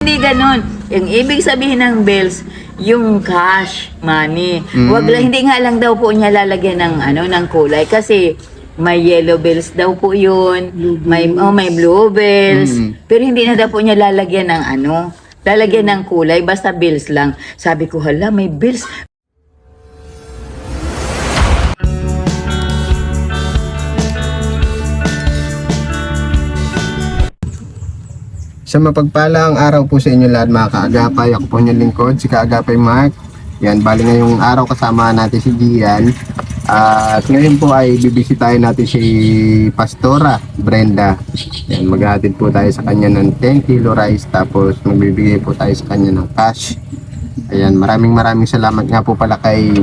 Hindi ganun. Yung ibig sabihin ng bills, yung cash money. Wag lang, hindi nga lang daw po niya lalagyan ng ng kulay kasi may yellow bills daw po 'yun. May blue bills. Pero hindi na daw po niya lalagyan ng lalagyan ng kulay basta bills lang. Sabi ko, hala, may bills. Sa mapagpalang araw po sa inyo lahat mga kaagapay. Ako po inyong lingkod, si Kaagapay Mark. Yan, bali ngayong araw kasama natin si Gian. At ngayon po ay bibisitahin natin si Pastora Brenda. Yan, maghahatid po tayo sa kanya ng 10 kilo rice. Tapos magbibigay po tayo sa kanya ng cash. Ayan, maraming salamat nga po pala kay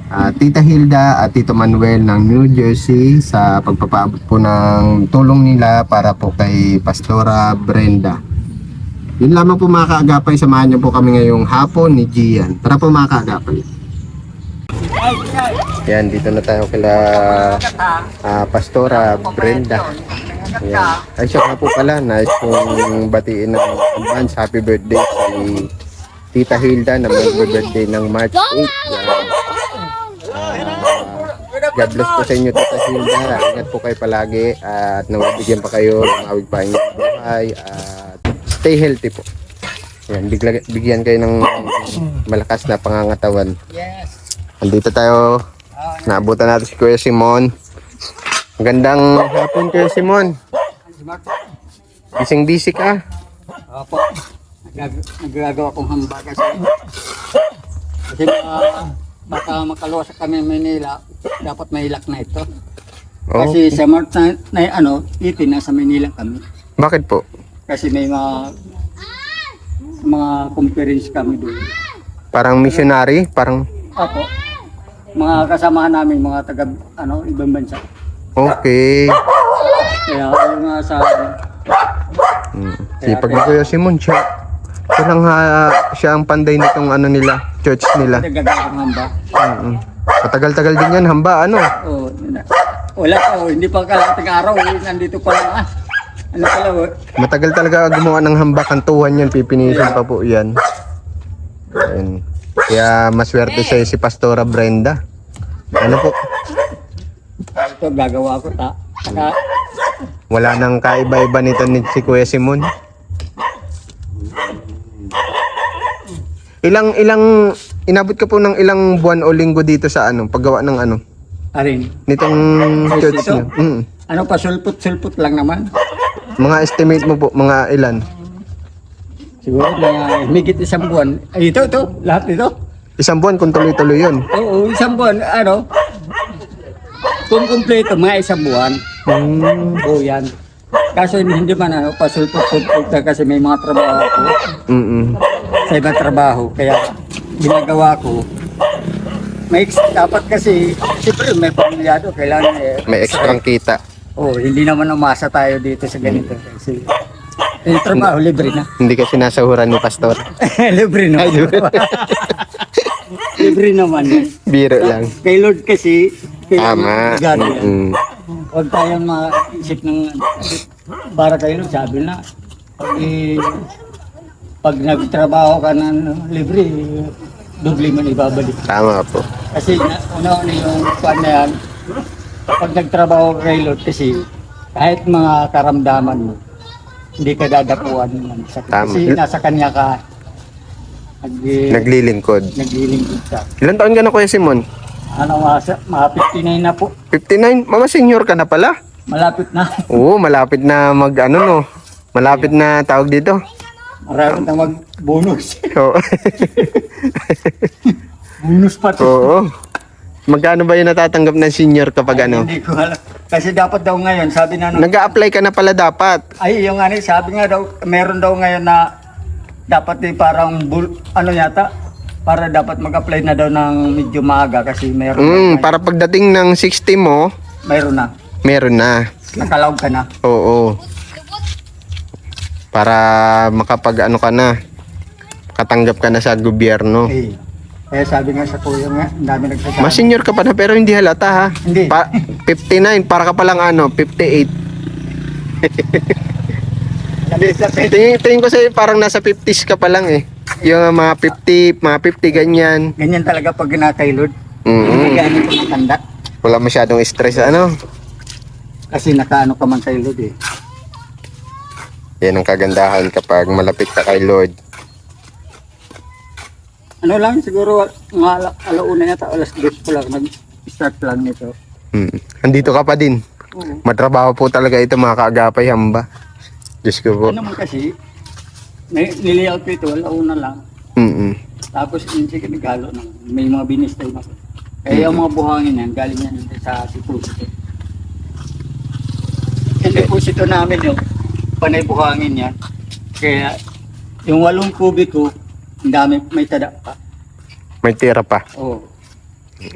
Tita Hilda at Tito Manuel ng New Jersey sa pagpapaabot po ng tulong nila para po kay Pastora Brenda. Yun lamang po mga kaagapay, samahan niyo po kami ngayong hapon ni Gian. Tara po mga kaagapay. Yan, dito na tayo kila Pastora Brenda. Yan. Ay siya nga po pala, nais kong batiin ng advance happy birthday si Tita Hilda na mag-birthday ng March 8. Yan. God bless po sa inyo Tita Hilda. Ingat po kayo palagi at nawabigyan pa kayo, mawig pa inyong buhay at stay healthy po. Yan, bigyan kayo ng malakas na pangangatawan. Yes. Andito tayo. Naabutan natin si Kuya Simon. Magandang hapon Kuya Simon. Bising-busy ka. Opo. Nagagawa kong hamba kasi baka makaluwas kami Manila, dapat may ilak na ito. Kasi sa March na 18 nasa Manila kami. Bakit po? Kasi may mga conference kami doon. Parang missionary? Parang... Opo. Mga kasamahan namin, mga taga ibang bansa. Okay. Kaya yung nga sa Sipag ni Kuya Simon siya. Siya ang panday nitong nila, church nila. nagagawa kong hamba. Matagal-tagal din yan, hamba, Oh, wala pa, hindi pa kalating araw, nandito pa lang Ano pala, Matagal talaga gumawa ng hamba, kantuhan yan, pipinisan pa po yan. Ayun. Kaya maswerte sa'yo si Pastora Brenda. Ano po? ito gagawa ko saka Wala nang kaiba-iba nito ni si Kuya Simon. Inabot ka po ng ilang buwan o linggo dito sa paggawa ng arin. nitong church Dito? niyo. Pasulput-sulput lang naman. Mga estimate mo po, mga ilan? Siguro na higit isang buwan. Ay, ito, lahat ito. Isang buwan kung tuloy-tuloy yun. Oo, isang buwan, kung kumpleto, mga isang buwan. Oo, yan. Kaso hindi man, pasulput-sulput na kasi may mga trabaho ako. Sa ibang trabaho, kaya ginagawa ko. Dapat kasi, siyempre may pamilyado, kailangan May extrang kita. hindi naman umasa tayo dito sa ganito. Kasi yung trabaho, libre na. Hindi ka sinasahuran ni Pastor. Libre naman. Libre naman. Biro lang. Kay Lord kasi, Tama. Huwag tayong maisip ng para kay Lord, sabi na, pag nagtrabaho ka ng libre, doble man ibabalik. Tama po. Kasi yung kuwan na yan, pag nagtrabaho ka kay Lord kasi, kahit mga karamdaman mo, hindi ka dadapuan ng sakit. Tama. Kasi nasa kanya ka Naglilingkod. naglilingkod ka. Ilan taon ka na Kuya Simon? Mga 59 na po. 59? Mama senior ka na pala? Malapit na. Oo, malapit na no. Malapit na tawag dito. Marami na mag-bonus. Oo. Bonus pa to. Oo. Magkano ba yung natatanggap ng senior kapag Hindi ko alam. Kasi dapat daw ngayon, sabi na Nag-a-apply ka na pala dapat. yung sabi nga daw, meron daw ngayon na dapat parang yata, para dapat mag-apply na daw ng medyo maaga kasi meron Para pagdating ng 60 mo, meron na. meron na. Nakalawag ka na. Oo. Para makapag ka na. Katanggap ka na sa gobyerno. Eh. Kaya sabi nga sa kuya nga, ang dami nagsasabi. Mas senior ka pa na pero hindi halata ha. Hindi. 59, para ka palang 58. Tingin ko sa'yo parang nasa 50s ka pa lang eh. Yung mga 50 ganyan. Ganyan talaga pag kinakailod. Mm-hmm. Ganyan ko matanda. Wala masyadong stress, ano? Kasi nakaano ka man sa ilod eh. Yan ang kagandahan kapag malapit ka kay Lord. Ano lang, siguro mga alauna yata, alas 2 ko lang nag-start lang nito. Andito ka pa din. Oo. Matrabaho po talaga ito mga kaagapay hamba. Diyos ko po. Ano man kasi, nililayout ko ito, alauna lang. Mm-mm. Tapos yun siya kinagalo ng may mga binistay na ko. Kaya yung mga buhangin yan, galing yan sa deposito. Yung deposito namin yung panay buhangin yan. Kaya yung 8 kubiko, ang dami, may tada pa. May tira pa. Oo.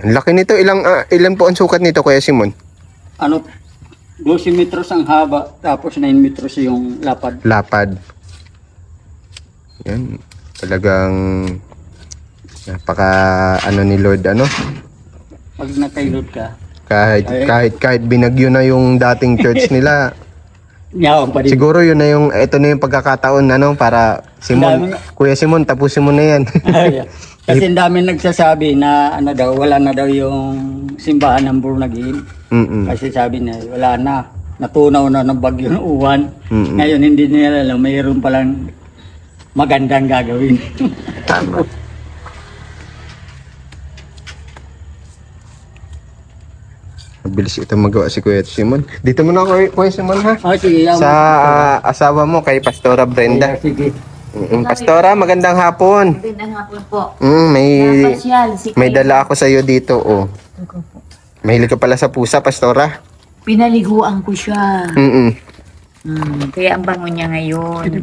Ang laki nito. Ilan po ang sukat nito, Kuya Simon? Ano, 12 metros ang haba, tapos 9 metros yung lapad. Lapad. Yan. Talagang napaka ano ni Lord, ano? Pag nakailod ka, Kahit binagyo na yung dating church nila. yawan pa din. Siguro yun na ito na yung pagkakataon, ano, para Simon, Dami. Kuya Simon, tapusin mo na yan. Kasi ang dami nagsasabi na ano daw, wala na daw yung simbahan ng born again. Mm-mm. Kasi sabi na wala na, natunaw na ng bagyo ng uwan. Mm-mm. Ngayon hindi nila alam, mayroon palang magandang gagawin. Tama. Mabilis ito magawa si Kuya Simon. Dito mo na, Kuya Simon, ha? Oh, sige, yaman. Sa asawa mo, kay Pastora Brenda. Sige. Pastora, magandang hapon. Magandang hapon po. May Napasyal, si may Kuya. dala ako sa iyo dito, oh. Mahilig ka pala sa pusa, Pastora. Pinaliguan ko siya. Mm. Kaya ang bango niya ngayon.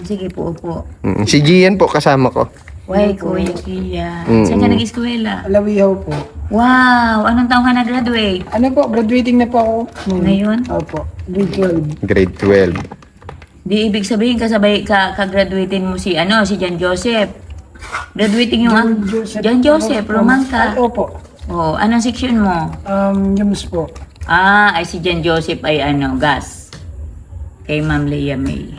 Sige po, upo. Si Gian po kasama ko. Why, Kuya Kia? Mm. Saan ka nag-eskwela? Alawihaw po. Wow! Anong taong ka na-graduate? Ano po, graduating na po ako. Ngayon? Opo, grade 12. Grade 12. Di ibig sabihin kasabay ka-graduating mo si John Joseph. Graduating yung John Joseph, Romangka. Opo. Oh, anong section mo? Yums po. Ay si John Joseph ay gas. Kay Ma'am Leia May.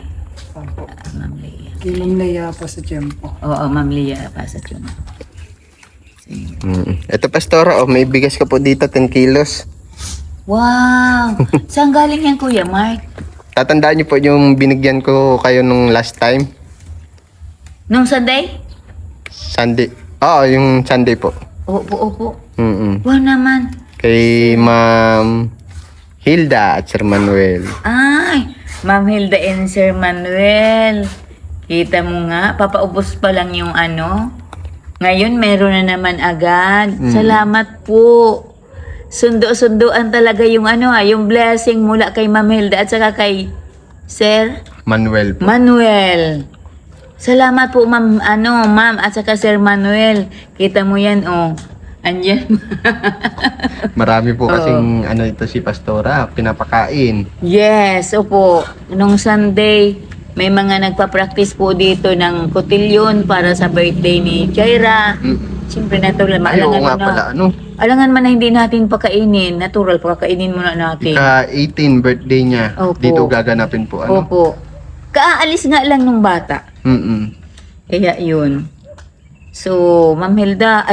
Opo. Ma'am Leia. Kay Ma'am Leia po sa Tiempo. Oo, Ma'am Leia pa sa yun. Ito, Pastora, oh, may bigas ka po dito, 10 kilos. Wow! Saan galing yan, Kuya Mark? Tatandaan niyo po yung binigyan ko kayo nung last time? Nung Sunday? Sunday. Oo, yung Sunday po. Opo. Mm-mm. Wow naman. Kay Ma'am Hilda at Sir Manuel. Ay, Ma'am Hilda and Sir Manuel. Kita mo nga, papaubos pa lang yung Ngayon, meron na naman agad. Salamat po. Sundo-sunduan talaga yung yung blessing mula kay Ma'am Hilda at saka kay Sir Manuel po. Manuel. Salamat po, Ma'am at saka Sir Manuel. Kita mo yan, Andiyan. Marami po kasing ito si Pastora, pinapakain. Yes, opo. Nung Sunday, may mga nagpa-practice po dito ng cotillion para sa birthday ni Jaira. Siyempre, natural. Ay, oo nga mo pala, Alangan man na hindi natin pakainin. Natural, pakainin muna natin. Ika-18 birthday niya. Opo. Dito gaganapin po, Opo. Kaalis nga lang nung bata. Mm-mm. Kaya yun. So, Ma'am Hilda,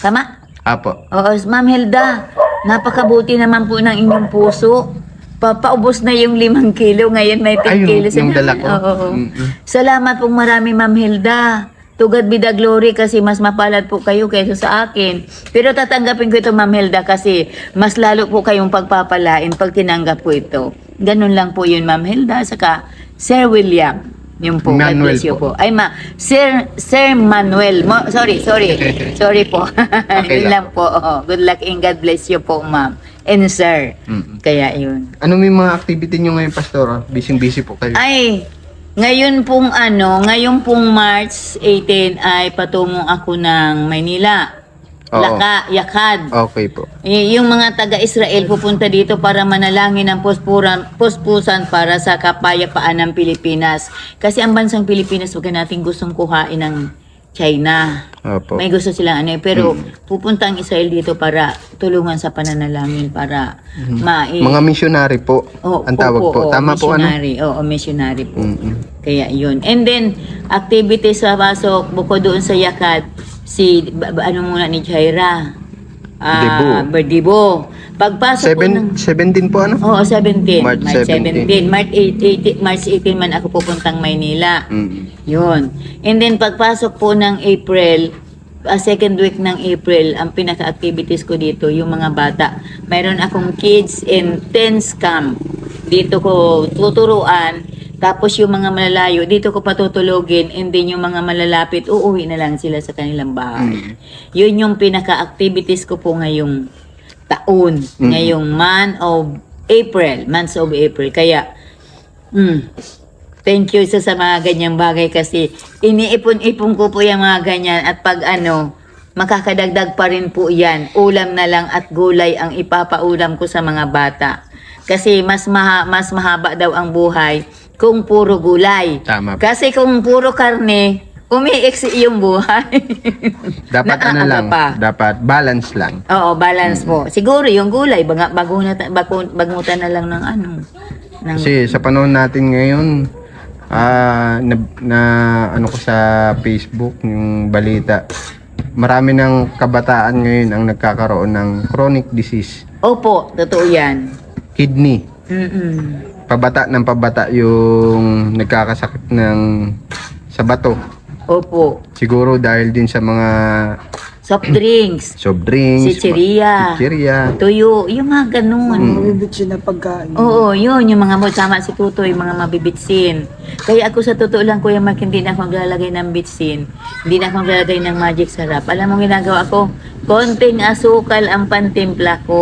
tama? Apo. Oo, Ma'am Hilda, napakabuti naman po ng inyong puso. Papaubos na yung 5 kilo. Ngayon may 10 Ay, kilo. yung dala ko. Oo. Mm-mm. Salamat pong marami, Ma'am Hilda. To God be the glory kasi mas mapalad po kayo kaysa sa akin. Pero tatanggapin ko ito, Ma'am Hilda, kasi mas lalo po kayong pagpapalain pag tinanggap po ito. Ganun lang po yun, Ma'am Hilda. Saka, Sir William. Yung po, God Manuel bless you po. po. Ay, Sir Manuel. Sorry po. Okay Yun lang. lang po. Good luck and God bless you po, Ma'am. And Sir. Mm-mm. Kaya yun. Ano may mga activity niyo ngayon, Pastora? Busy po kayo. Ay, ngayon pong March 18 ay patungo ako ng Maynila. Oo. Yakad. Okay po. Yung mga taga-Israel pupunta dito para manalangin ng puspusan para sa kapayapaan ng Pilipinas. Kasi ang bansang Pilipinas, huwag natin gustong kuhain ng China. Opo. May gusto silang ano pero pupunta ang Israel dito para tulungan sa pananalangin para Mga missionary po, ang tawag po. Tama po ano? missionary. Oo, missionary po. Mm-mm. Kaya yun. And then, activities sa pasok, bukod doon sa Yakat, si, ano muna ni Jaira? Berdibo. Pagpasok po ng... 17 po ano? Oo, 17. March March 17. 17. March 18 man ako pupuntang Maynila. Mm. Yun. And then, pagpasok po ng April, second week ng April, ang pinaka-activities ko dito, yung mga bata. Mayroon akong kids in tense camp. Dito ko tuturuan. Tapos yung mga malalayo, dito ko patutulogin. And then yung mga malalapit, uuwi na lang sila sa kanilang bahay. Yun yung pinaka-activities ko po ngayong taon. Ngayong months of April. Kaya, thank you sa mga ganyang bagay kasi iniipon-ipon ko po yung mga ganyan at pag makakadagdag pa rin po yan. Ulam na lang at gulay ang ipapaulam ko sa mga bata. Kasi mas mahaba daw ang buhay kung puro gulay. Tama po. Kasi kung puro karne, umiiksi yung buhay. Dapat ano Naaaga lang, pa. dapat balance lang. Oo, balance po. Siguro yung gulay, bagutan na lang ng ng Kasi sa panahon natin ngayon, ano ko sa Facebook, yung balita, marami ng kabataan ngayon ang nagkakaroon ng chronic disease. Opo, totoo yan. Kidney. Pabata yung nagkakasakit sa bato. Opo. Siguro dahil din sa mga Soft drinks, soft drinks, chichirya, tuyo, yung mga ganun. Mabibitsin na pagkain. Oo, yun, yung mga tama si Tutoy, mga mabibitsin. Kaya ako sa totoo lang, Kuya Mark, hindi na ako maglalagay ng bitsin. Hindi na ako maglalagay ng magic sarap. Alam mo, ginagawa ko, konting asukal ang pantimpla ko.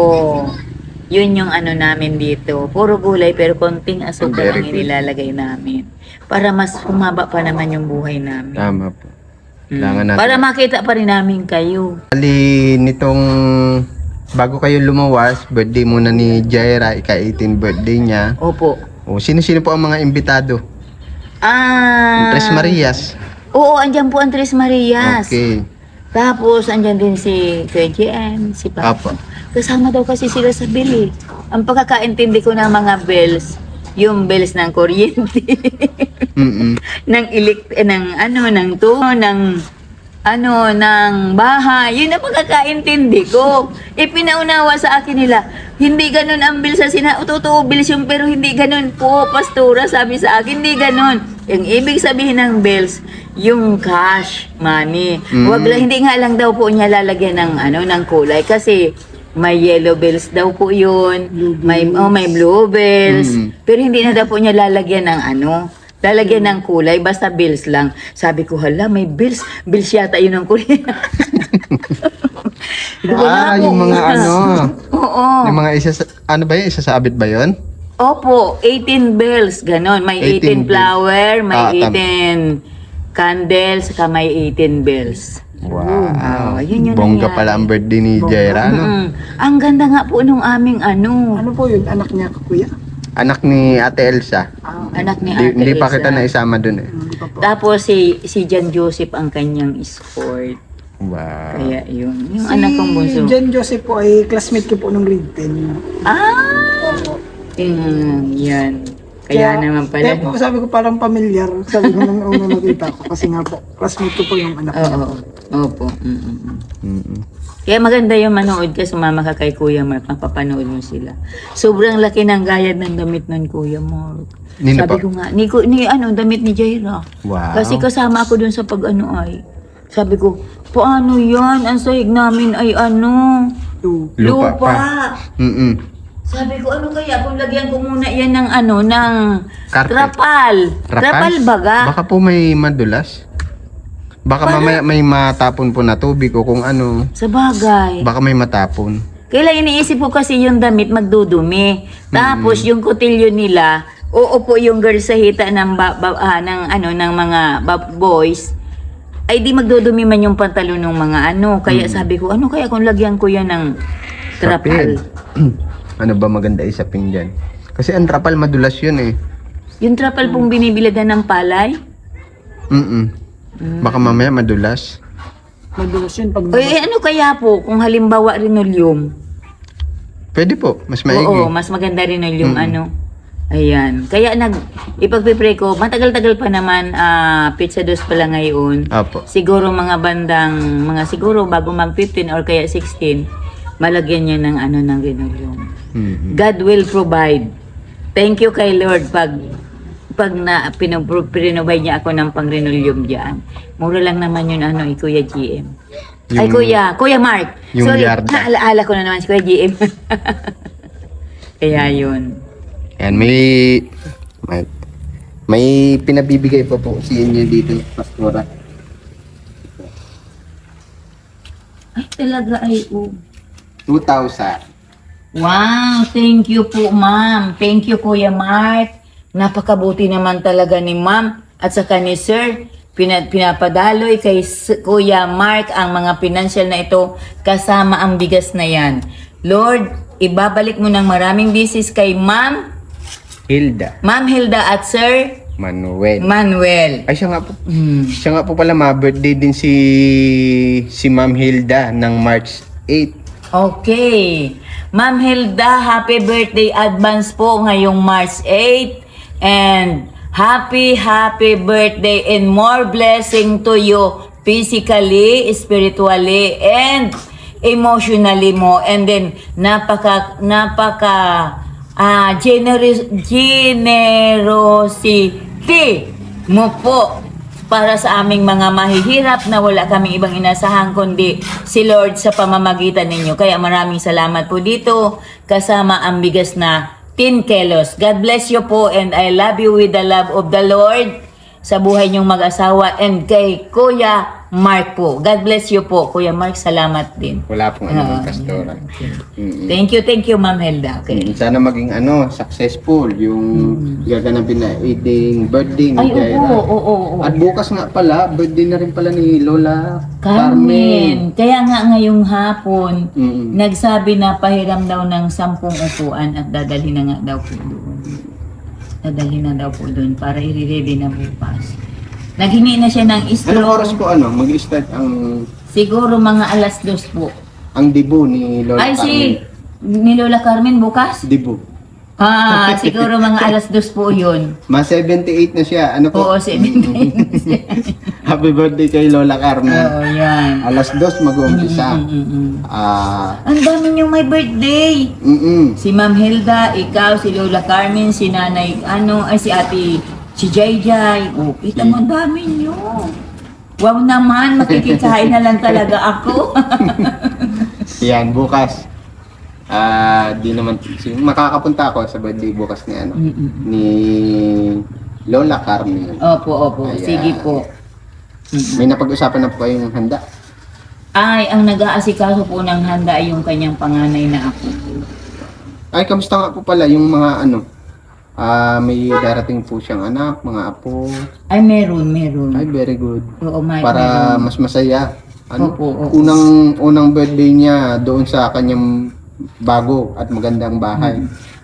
Yun yung namin dito. Puro gulay, pero konting asukal ang inilalagay namin. Para mas humaba pa naman yung buhay namin. Tama po. Kailangan natin. Para makita pa rin namin kayo. Bali, bago kayo lumawas, birthday muna ni Jaira, ika-18 birthday niya. Opo. O, sino-sino po ang mga imbitado? Tres Marias. Oo, andyan po ang Tres Marias. Okay. Tapos, andyan din si Kuya JM, si Papa. Apo. Kasama daw kasi sila sa bill eh. Ang pagkakaintindi ko ng mga bells, yung bells ng kuryente, ng bahay. Yun ang pagkakaintindi ko. Pinaunawa sa akin nila, hindi ganun ang bill sa totoo bills yung pero hindi ganun po, pastora, sabi sa akin, hindi ganun. Yung ibig sabihin ng bills, yung cash money. Hindi nga lang daw po niya lalagyan ng kulay kasi may yellow bells daw po yun. May blue bells. Pero hindi na daw po niya lalagyan lalagyan ng kulay, basta bills lang. Sabi ko, hala, may bills. Bills yata yun ang kulay. Yung mga Oo. yung mga isasabit ba yun? Opo, 18 bells, ganon. May 18 flower, may 18 candles, saka may 18 bells. Wow. Yun yung Bongga nangyari. pala ang birthday ni Jaira, no? Ang ganda nga po nung aming Ano po yun? Anak niya, kuya? Anak ni Ate Elsa. anak ni Ate Hindi pa Elsa. kita naisama dun eh. Tapos si John Joseph ang kanyang escort. Wow. Kaya yun. Yung anak kong bunso. Si John Joseph po ay classmate ko po nung grade 10. Yan. Kaya naman pala. Kaya po sabi ko parang familiar. Sabi ko nung una nakita ko. Kasi nga po, classmate ko po yung anak niya. Oo. Opo. Kaya maganda yung manood ka, sumama ka kay Kuya Mark, mapapanood mo sila. Sobrang laki ng gayad ng damit nun, Kuya Mark. Nino Sabi po? ko nga, damit ni Jaira. Wow. Kasi kasama ako dun sa sabi ko, paano yan? Ang sahig namin ay Lupa pa. Sabi ko, kaya kung lagyan ko muna yan ng ng Carpet. trapal. Trapal baga. Baka po may madulas. Baka mamaya may matapon po na tubig o kung ano. Sa bagay. Baka may matapon. Kailan iniisip ko kasi yung damit magdudumi. Tapos yung kutilyo nila, po yung girl sa hita ng ng mga boys, ay di magdudumi man yung pantalon ng mga Kaya sabi ko, kaya kung lagyan ko yan ng trapal. Ano ba maganda isapin dyan? Kasi ang trapal madulas yun eh. Yung trapal pong binibilad ng palay? Baka mamaya madulas. Madulas yun pag Ano kaya po kung halimbawa linoleum? Pwede po, mas maigi. Oo, mas maganda linoleum ano. Ayan. Kaya ipagpipray ko, matagal-tagal pa naman, pizza dos pa lang ngayon. Apo. Siguro siguro bago mag 15 or kaya 16, malagyan niya ng ng linoleum. Mhm. God will provide. Thank you kay Lord pag pinrovide niya ako ng pang-linoleum diyan. Mura lang naman yun Kuya GM. Ay Kuya Mark. Yung Sorry, yarda. naalaala ko na naman si Kuya GM. Kaya yun. Yan, may pinabibigay pa po si inyo dito, Pastora. Ay talaga 2,000. Wow, thank you po, ma'am. Thank you, Kuya Mark. Napakabuti naman talaga ni ma'am at saka ni sir. Pinapadaloy kay Kuya Mark ang mga financial na ito kasama ang bigas na yan. Lord, ibabalik mo ng maraming bisis kay Ma'am Hilda at Sir Manuel. Ay, siya nga po pala, birthday din si Ma'am Hilda ng March 8. Okay. Ma'am Hilda, happy birthday advance po ngayong March 8. And happy birthday and more blessing to you physically, spiritually, and emotionally mo. And then, generosity mo po para sa aming mga mahihirap na wala kaming ibang inasahan kundi si Lord sa pamamagitan ninyo. Kaya maraming salamat po dito kasama ang bigas na 10 kilos. God bless you po and I love you with the love of the Lord sa buhay niyong mag-asawa and kay Kuya Mark po. God bless you po, Kuya Mark. Salamat din. Wala pong Pastora. Thank you, Ma'am Hilda. Okay. Sana maging successful yung gaganapin na 18 birthday ni Ay, Jaira. oo. At bukas nga pala, birthday na rin pala ni Lola Carmen. Kaya nga ngayong hapon, Mm. nagsabi na pahiram daw ng 10 upuan at dadalhin na nga daw po doon. Dadalhin na daw po doon para i-ready na bukas. Naghingi na siya ng Anong oras straw. po mag-start ang Siguro mga 2:00 po. debut ni Lola Ay, Carmen? ni Lola Carmen bukas? Debut. Siguro mga 2:00 po yun. 78 na siya. Ano po? Oo, 17. Happy birthday kay Lola Carmen. Oo, yan. 2:00 mag-uumpisa. Ang dami niyong may birthday. Si Ma'am Hilda, ikaw, si Lola Carmen, si Nanay, si Jayjay. Oh, kita mo, ang dami niyo. Wow naman, makikikain na lang talaga ako. Yan, bukas. Di naman, makakapunta ako sa birthday bukas ni Lola Carmen. Opo. Ayan. Sige po. May napag-usapan na po kayong handa? Ay, ang nag-aasikaso po ng handa ay yung kanyang panganay na ako. Ay, kamusta nga po pala yung mga may darating po siyang anak, mga apo. Ay, meron. Ay, very good. Oo, Para meron. mas masaya. Opo. Unang birthday niya doon sa kanyang bago at magandang bahay.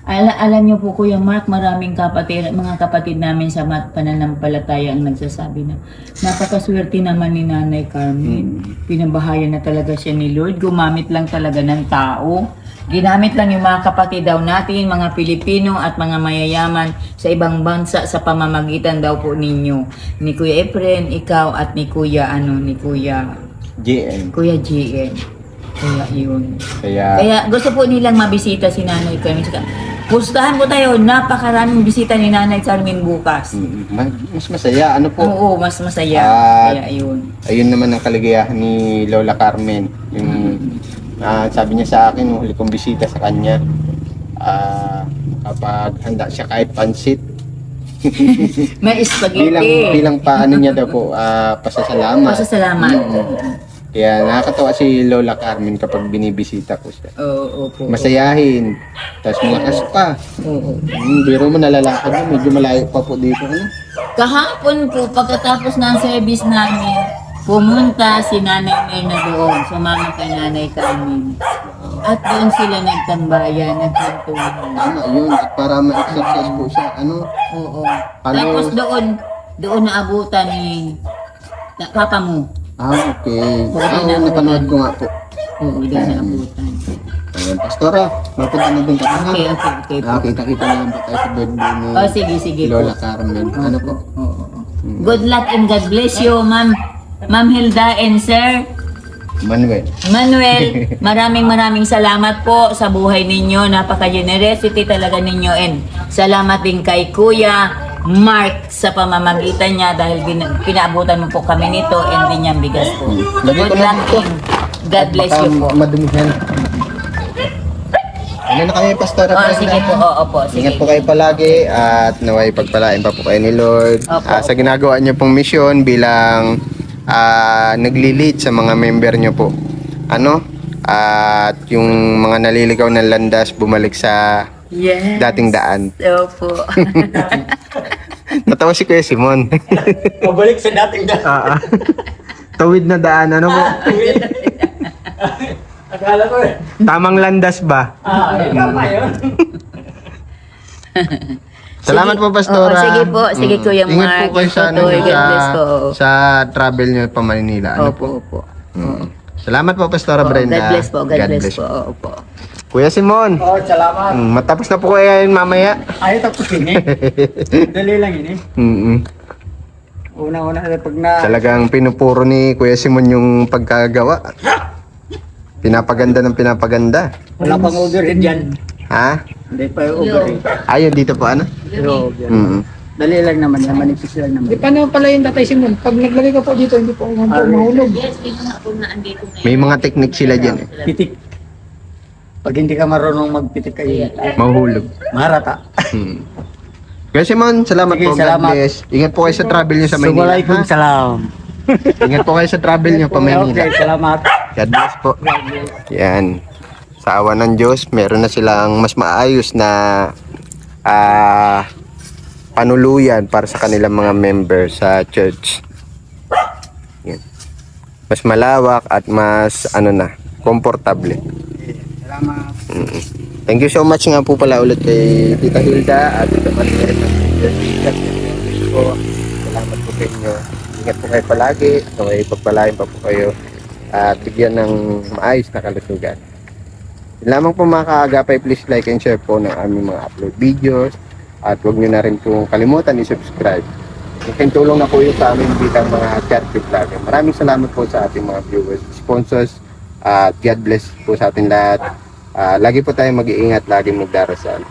Alam niyo po, Kuya Mark, maraming mga kapatid namin sa pananampalataya ang nagsasabi na napakaswerte naman ni Nanay Carmen. Pinabahayan na talaga siya ni Lord. Gumamit lang talaga ng tao. Ginamit lang yung mga kapatid daw natin, mga Pilipino at mga mayayaman sa ibang bansa sa pamamagitan daw po ninyo. Ni Kuya Efren, ikaw at ni Kuya JN. Kuya GN. Kaya yun. Kaya Kaya gusto po nilang mabisita si Nanay Carmen. Pustahan po tayo, napakaraming bisita ni Nanay Carmen bukas. mas masaya. Ano po? Oo, mas masaya. Kaya yun. Ayun naman ang kaligayahan ni Lola Carmen. Yung sabi niya sa akin, huli kong bisita sa kanya, kapag handa siya kahit pansit, May spaghetti. bilang paano niya daw po, pasasalamat. Pasasalamat. Kaya nakakatawa si Lola Carmen kapag binibisita ko siya. Oo, opo. Masayahin, tapos malakas pa. Oo. Biro mo nalalakad mo, medyo malayo pa po dito. Kahapon po, pagkatapos ng service namin, pumunta si Nanay Myrna doon, sumama kay Nanay Carmen. At doon sila nagtambayan, nagkwentuhan. Tama yun, at para ma-exercise po siya. Oo. Ano? Tapos doon naabutan Papa mo. Okay. Bakit Oo, napanood ko nga po. Oo, doon sa abutan. Ayan, Pastora, mapunta na din kami ha. Okay, okay po. Kita-kita na lang po tayo sa birthday ni Oh, sige po. Lola Carmen. Ano po? Oo. Good luck and God bless you, Ma'am Hilda and Sir Manuel. Manuel. Maraming salamat po sa buhay ninyo. Napaka-generosity talaga ninyo, and salamat din kay Kuya Mark sa pamamagitan niya dahil pinaabutan mo po kami nito and din niyang bigas po. Lagay ko Good lang luck ito. and God bless Baka you po. madumihan. Ano na kami, Pastora? Oh, Brenda? sige po. Oo po. Sige. Ingat po kayo palagi at naway pagpalain pa po kayo ni Lord. Opo. Sa ginagawa niyo pong misyon bilang nagli-lead sa mga member niyo po. At yung mga naliligaw ng landas bumalik sa Yes. dating daan. Opo. Natawa si Kuya Simon. Pabalik sa dating daan. Tawid na daan, ano po? Akala ko eh. Tamang landas ba? Tama yun. Salamat po, Pastora. Oo, sige po. Sige, Kuya Ingat Mark. po kayo sa, Tutoy, God bless po. sa travel niyo pa Manila. Ano po? Opo. Salamat po, Pastora Oo, Brenda. God bless po. God bless po. Opo. Kuya Simon, Oh, salamat. matapos na po kaya yun mamaya. Ayaw tapos ini. Dali lang ini. Una-una pag na... Talagang pinupuro ni Kuya Simon yung pagkagawa. Pinapaganda ng pinapaganda. Wala pang overhead dyan. Ha? Hindi pa yung overhead. Ayun, dito po ano? Pero, yan. Mm. Dali lang naman yan. Manipis lang naman. Di paano pala yung Tatay Simon? Pag naglagay ka po dito, hindi po mahulog. Yes, ito nga po na andito ngayon. May mga technique sila dyan eh. Pitik. Pag hindi ka marunong magpitik kayo, Mahuhulog. marata. Hmm. Kuya Simon, salamat Sige, po. God salamat. bless. Ingat po kayo sa travel niyo sa Maynila. Assalamualaikum, ha? salam. Ingat po kayo sa travel niyo pa Maynila. Okay, salamat. God bless po. Yan. Sa awa ng Diyos, meron na silang mas maayos na panuluyan para sa kanilang mga member sa church. Yan. Mas malawak at mas komportable. Salamat. Thank you so much nga po pala ulit kay Tita Hilda at Tita Manuel. Salamat po sa inyo. Ingat po kayo palagi. Okay, pagpalain pa po kayo at bigyan ng maayos na kalusugan. Yun lamang po mga kaagapay, please like and share po ng aming mga upload videos at huwag nyo na rin po kalimutan i-subscribe. Yung tulong na po yun sa amin bilang mga chat vlogger. Maraming salamat po sa ating mga viewers, sponsors at God bless po sa ating lahat. Lagi po tayong mag-iingat, lagi magdarasal.